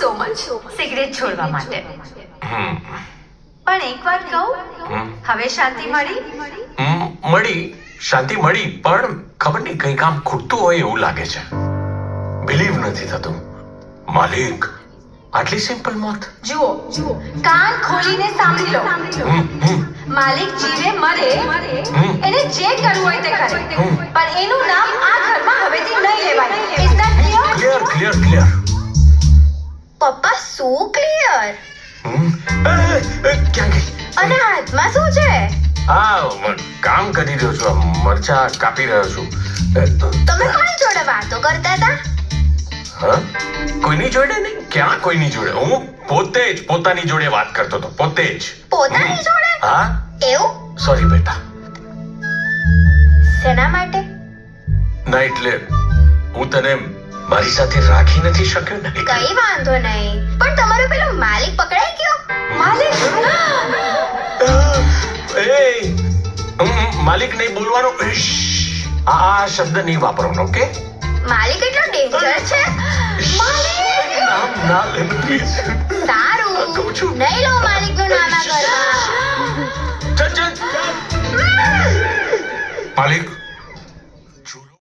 So much cigarette છોડવા માટે. પણ એક વાત કહું, હવે શાંતિ મળી? શાંતિ મળી, પણ ખબર નહીં કઈ કામ ખૂટતું હોય એવું લાગે છે. બિલીવ નથી થતું. માલિક, આટલી સિમ્પલ મોત? જુઓ, કાન ખોલીને સાંભળી લો. માલિક જીવે મરે એને જે કરવું હોય તે કરે, પણ એનું નામ આ ઘરમાં હવેથી નહીં લેવાય. Is that clear? ક્લિયર. પપ્પા શું ક્લિયર? ક્યાં ગઈ? અને હાથમાં શું છે? કામ કરી રહ્યો છું, મરચા કાપી રહ્યો છું. તમે કોની જોડે વાતો કરતા હતા? કોઈની જોડે નહીં. ક્યાં કોઈની જોડે? હું પોતે જ પોતાની જોડે વાત કરતો હતો. પોતે જ. પોતાની જોડે? હા. એવું? સોરી બેટા. શેના માટે? ના એટલે હું તને મારી સાથે રાખી નથી શક્યો ને. કઈ વાંધો નહીં, પણ તમારો પેલો માલિક પકડાઈ ગયો. માલિક? માલિક નહીં બોલવાનું. આ શબ્દ નહીં વાપરવાનો, ઓકે? માલિક એટલો ડેન્જર છે? નામ ના લે પ્લીઝ. સારું, કહું છું. નહીં લો માલિક.